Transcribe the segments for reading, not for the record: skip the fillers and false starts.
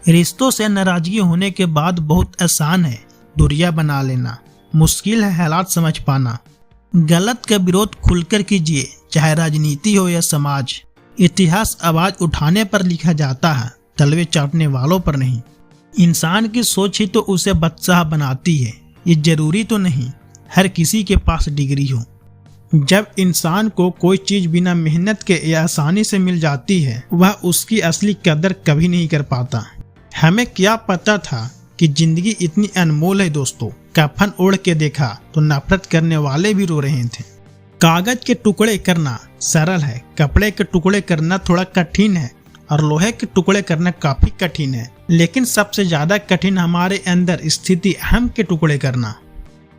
रिश्तों से नाराजगी होने के बाद बहुत आसान है दूरियां बना लेना, मुश्किल है हालात समझ पाना। गलत का विरोध खुलकर कीजिए, चाहे राजनीति हो या समाज। इतिहास आवाज उठाने पर लिखा जाता है, तलवे चाटने वालों पर नहीं। इंसान की सोच ही तो उसे बादशाह बनाती है। ये जरूरी तो नहीं हर किसी के पास डिग्री हो। जब इंसान को कोई चीज बिना मेहनत के या आसानी से मिल जाती है, वह उसकी असली कदर कभी नहीं कर पाता। हमें क्या पता था कि जिंदगी इतनी अनमोल है दोस्तों। कफन ओढ़ के देखा तो नफरत करने वाले भी रो रहे थे। कागज के टुकड़े करना सरल है, कपड़े के टुकड़े करना थोड़ा कठिन है, और लोहे के टुकड़े करना काफी कठिन है। लेकिन सबसे ज्यादा कठिन हमारे अंदर स्थिति अहम के टुकड़े करना।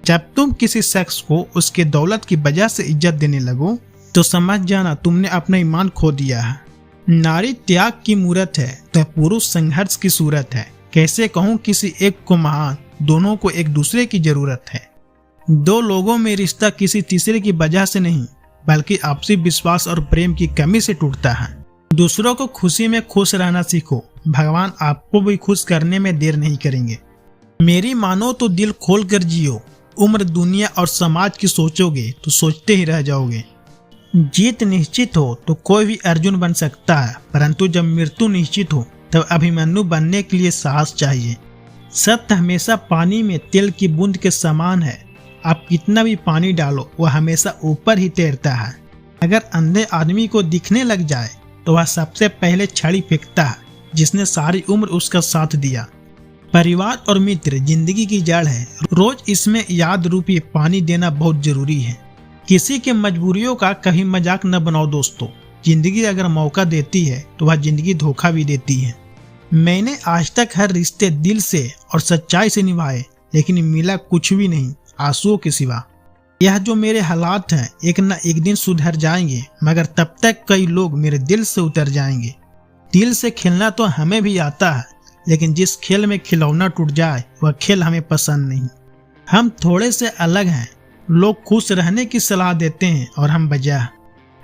जब तुम किसी शख्स को उसके दौलत की वजह से इज्जत देने लगो तो समझ जाना तुमने अपना ईमान खो दिया है। नारी त्याग की मूरत है तो पुरुष संघर्ष की सूरत है। कैसे कहूँ किसी एक को महान, दोनों को एक दूसरे की जरूरत है। दो लोगों में रिश्ता किसी तीसरे की वजह से नहीं बल्कि आपसी विश्वास और प्रेम की कमी से टूटता है। दूसरों को खुशी में खुश रहना सीखो, भगवान आपको भी खुश करने में देर नहीं करेंगे। मेरी मानो तो दिल खोल कर जियो, उम्र दुनिया और समाज की सोचोगे तो सोचते ही रह जाओगे। जीत निश्चित हो तो कोई भी अर्जुन बन सकता है, परंतु जब मृत्यु निश्चित हो तब अभिमन्यु बनने के लिए साहस चाहिए। सत्य हमेशा पानी में तेल की बूंद के समान है। आप कितना भी पानी डालो वह हमेशा ऊपर ही तैरता है। अगर अंधे आदमी को दिखने लग जाए तो वह सबसे पहले छड़ी फेंकता है जिसने सारी उम्र उसका साथ दिया। परिवार और मित्र जिंदगी की जड़ है, रोज इसमें याद रूपी पानी देना बहुत जरूरी है। किसी के मजबूरियों का कभी मजाक न बनाओ दोस्तों। जिंदगी अगर मौका देती है तो वह जिंदगी धोखा भी देती है। मैंने आज तक हर रिश्ते दिल से और सच्चाई से निभाए, लेकिन मिला कुछ भी नहीं आंसुओं के सिवा। यह जो मेरे हालात हैं एक न एक दिन सुधर जाएंगे, मगर तब तक कई लोग मेरे दिल से उतर जाएंगे। दिल से खेलना तो हमें भी आता है, लेकिन जिस खेल में खिलौना टूट जाए वह खेल हमें पसंद नहीं। हम थोड़े से अलग हैं। लोग खुश रहने की सलाह देते हैं और हम बजा।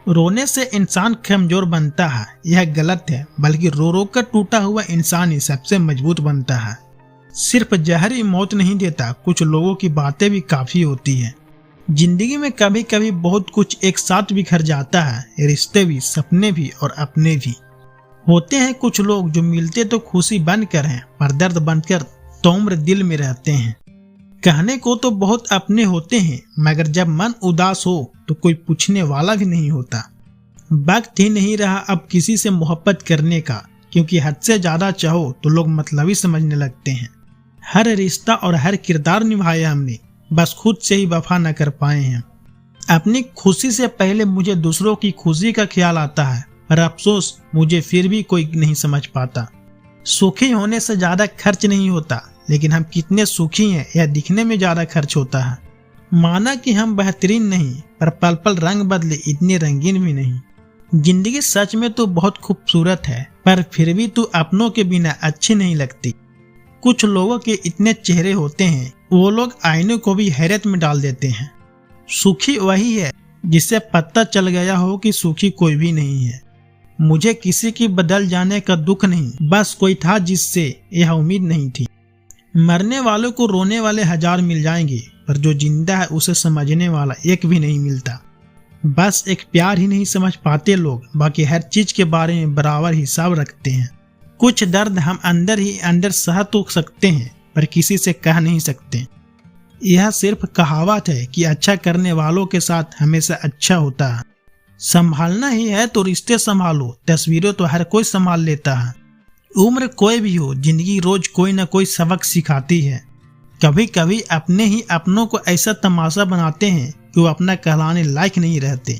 रोने से इंसान कमजोर बनता है, यह गलत है, बल्कि रो रो कर टूटा हुआ इंसान ही सबसे मजबूत बनता है। सिर्फ जहर ही मौत नहीं देता, कुछ लोगों की बातें भी काफी होती है। जिंदगी में कभी कभी बहुत कुछ एक साथ बिखर जाता है, रिश्ते भी, सपने भी और अपने भी। होते हैं कुछ लोग जो मिलते तो खुशी बनकर हैं, पर दर्द बनकर तो उम्र दिल में रहते हैं। कहने को तो बहुत अपने होते हैं, मगर जब मन उदास हो तो कोई पूछने वाला भी नहीं होता। वक्त ही नहीं रहा अब किसी से मोहब्बत करने का, क्योंकि हद से ज्यादा चाहो तो लोग मतलबी समझने लगते हैं। हर रिश्ता और हर किरदार निभाया हमने, बस खुद से ही वफा न कर पाए हैं। अपनी खुशी से पहले मुझे दूसरों की खुशी का ख्याल आता है, पर अफसोस मुझे फिर भी कोई नहीं समझ पाता। सुखी होने से ज्यादा खर्च नहीं होता, लेकिन हम कितने सुखी हैं यह दिखने में ज्यादा खर्च होता है। माना कि हम बेहतरीन नहीं, पर पल पल रंग बदले इतने रंगीन भी नहीं। जिंदगी सच में तो बहुत खूबसूरत है, पर फिर भी तू अपनों के बिना अच्छी नहीं लगती। कुछ लोगों के इतने चेहरे होते हैं, वो लोग आईने को भी हैरत में डाल देते हैं। सुखी वही है जिससे पता चल गया हो कि सुखी कोई भी नहीं है। मुझे किसी की बदल जाने का दुख नहीं, बस कोई था जिससे यह उम्मीद नहीं थी। मरने वालों को रोने वाले हजार मिल जाएंगे, पर जो जिंदा है उसे समझने वाला एक भी नहीं मिलता। बस एक प्यार ही नहीं समझ पाते लोग, बाकी हर चीज के बारे में बराबर हिसाब रखते हैं। कुछ दर्द हम अंदर ही अंदर सह तो सकते हैं, पर किसी से कह नहीं सकते। यह सिर्फ कहावत है कि अच्छा करने वालों के साथ हमेशा अच्छा होता है। संभालना ही है तो रिश्ते संभालो, तस्वीरें तो हर कोई संभाल लेता है। उम्र कोई भी हो, जिंदगी रोज कोई न कोई सबक सिखाती है। कभी कभी अपने ही अपनों को ऐसा तमाशा बनाते हैं कि वो अपना कहलाने लायक नहीं रहते।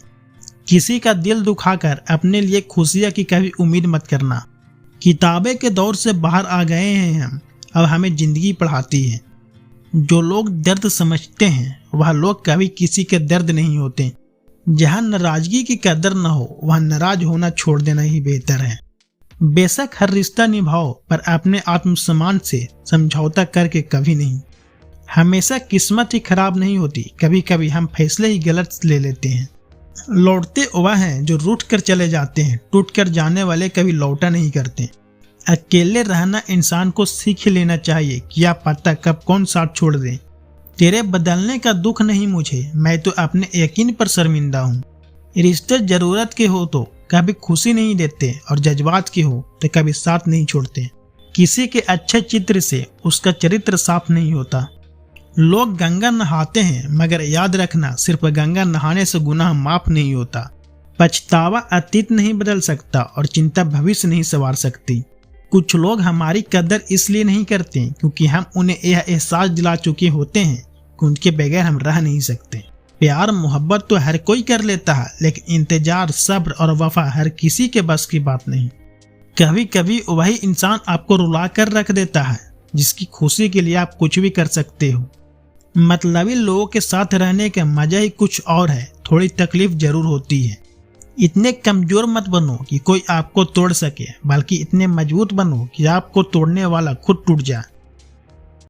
किसी का दिल दुखाकर अपने लिए खुशियां की कभी उम्मीद मत करना। किताबें के दौर से बाहर आ गए हैं हम, अब हमें जिंदगी पढ़ाती है। जो लोग दर्द समझते हैं वह लोग कभी किसी के दर्द नहीं होते। जहाँ नाराजगी की कदर न हो वह नाराज होना छोड़ देना ही बेहतर है। बेशक हर रिश्ता निभाओ, पर अपने आत्मसम्मान से समझौता करके कभी नहीं। हमेशा किस्मत ही खराब नहीं होती, कभी कभी हम फैसले ही गलत ले लेते हैं। लौटते वह हैं जो रूठ कर चले जाते हैं, टूट कर जाने वाले कभी लौटा नहीं करते। अकेले रहना इंसान को सीख लेना चाहिए, क्या पता कब कौन साथ छोड़ दे। तेरे बदलने का दुख नहीं मुझे, मैं तो अपने यकीन पर शर्मिंदा हूँ। रिश्ते जरूरत के हो तो कभी खुशी नहीं देते और जज्बात के हो तो कभी साथ नहीं छोड़ते। किसी के अच्छे चित्र से उसका चरित्र साफ नहीं होता। लोग गंगा नहाते हैं, मगर याद रखना सिर्फ गंगा नहाने से गुनाह माफ नहीं होता। पछतावा अतीत नहीं बदल सकता और चिंता भविष्य नहीं संवार सकती। कुछ लोग हमारी कदर इसलिए नहीं करते क्योंकि हम उन्हें यह एहसास दिला चुके होते हैं कि उनके बगैर हम रह नहीं सकते। प्यार मोहब्बत तो हर कोई कर लेता है, लेकिन इंतजार, सब्र और वफा हर किसी के बस की बात नहीं। कभी कभी वही इंसान आपको रुला कर रख देता है जिसकी खुशी के लिए आप कुछ भी कर सकते हो। मतलबी लोगों के साथ रहने का मजा ही कुछ और है। थोड़ी तकलीफ जरूर होती है। इतने कमजोर मत बनो कि कोई आपको तोड़ सके, बल्कि इतने मजबूत बनो कि आपको तोड़ने वाला खुद टूट जाए।